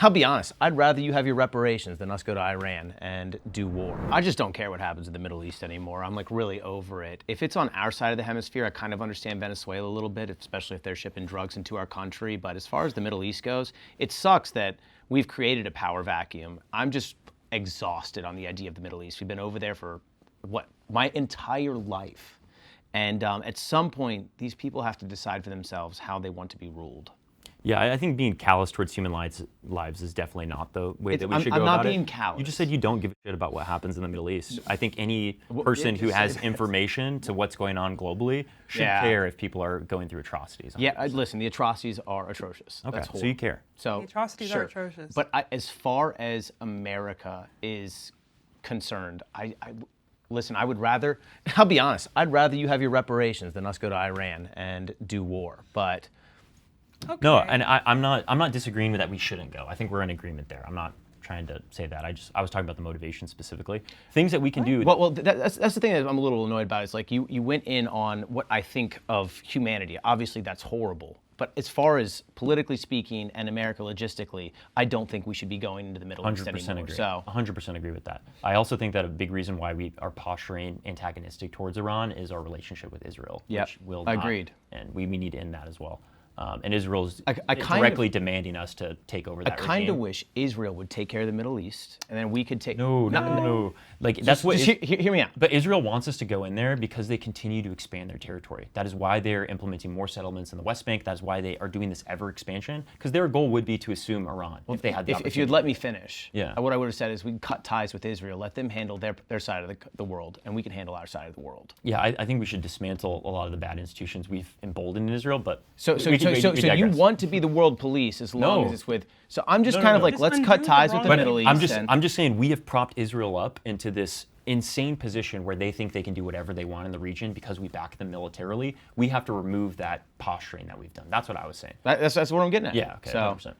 I'll be honest, I'd rather you have your reparations than us go to Iran and do war. I just don't care what happens in the Middle East anymore. I'm like really over it. If it's on our side of the hemisphere, I kind of understand Venezuela a little bit, especially if they're shipping drugs into our country. But as far as the Middle East goes, it sucks that we've created a power vacuum. I'm just exhausted on the idea of the Middle East. We've been over there for what, my entire life. And at some point, these people have to decide for themselves how they want to be ruled. Yeah, I think being callous towards human lives is definitely not the way that we should go about it. I'm not being callous. You just said you don't give a shit about what happens in the Middle East. I think any person who has information to what's going on globally should care if people are going through atrocities. Yeah, listen, the atrocities are atrocious. Okay, That's so you care. So, the atrocities are atrocious. But as far as America is concerned, listen, I would rather, I'll be honest, I'd rather you have your reparations than us go to Iran and do war. But okay. No, and I'm not disagreeing with that we shouldn't go. I think we're in agreement there. I'm not trying to say that. I was talking about the motivation specifically. Things that we can do. Well, that's the thing that I'm a little annoyed about. Is like you went in on what I think of humanity. Obviously, that's horrible. But as far as politically speaking and America logistically, I don't think we should be going into the Middle East anymore. Agree. So 100% agree with that. I also think that a big reason why we are posturing antagonistic towards Iran is our relationship with Israel. Yeah, agreed. And we need to end that as well. And Israel's I directly demanding us to take over that regime. I kind of wish Israel would take care of the Middle East, and then we could take. No. Like that's what. Hear me out. But Israel wants us to go in there because they continue to expand their territory. That is why they're implementing more settlements in the West Bank. That's why they are doing this ever expansion. Because their goal would be to assume Iran if they had the opportunity. If you'd let me finish, yeah. What I would have said is we'd cut ties with Israel, let them handle their side of the world, and we can handle our side of the world. Yeah, I think we should dismantle a lot of the bad institutions we've emboldened in Israel. But so you want to be the world police as long as it's with. So I'm just kind of like, let's cut ties with the Middle East. I'm just saying we have propped Israel up into this insane position where they think they can do whatever they want in the region because we back them militarily. We have to remove that posturing that we've done. That's what I was saying. That's what I'm getting at. Yeah, okay, so 100%.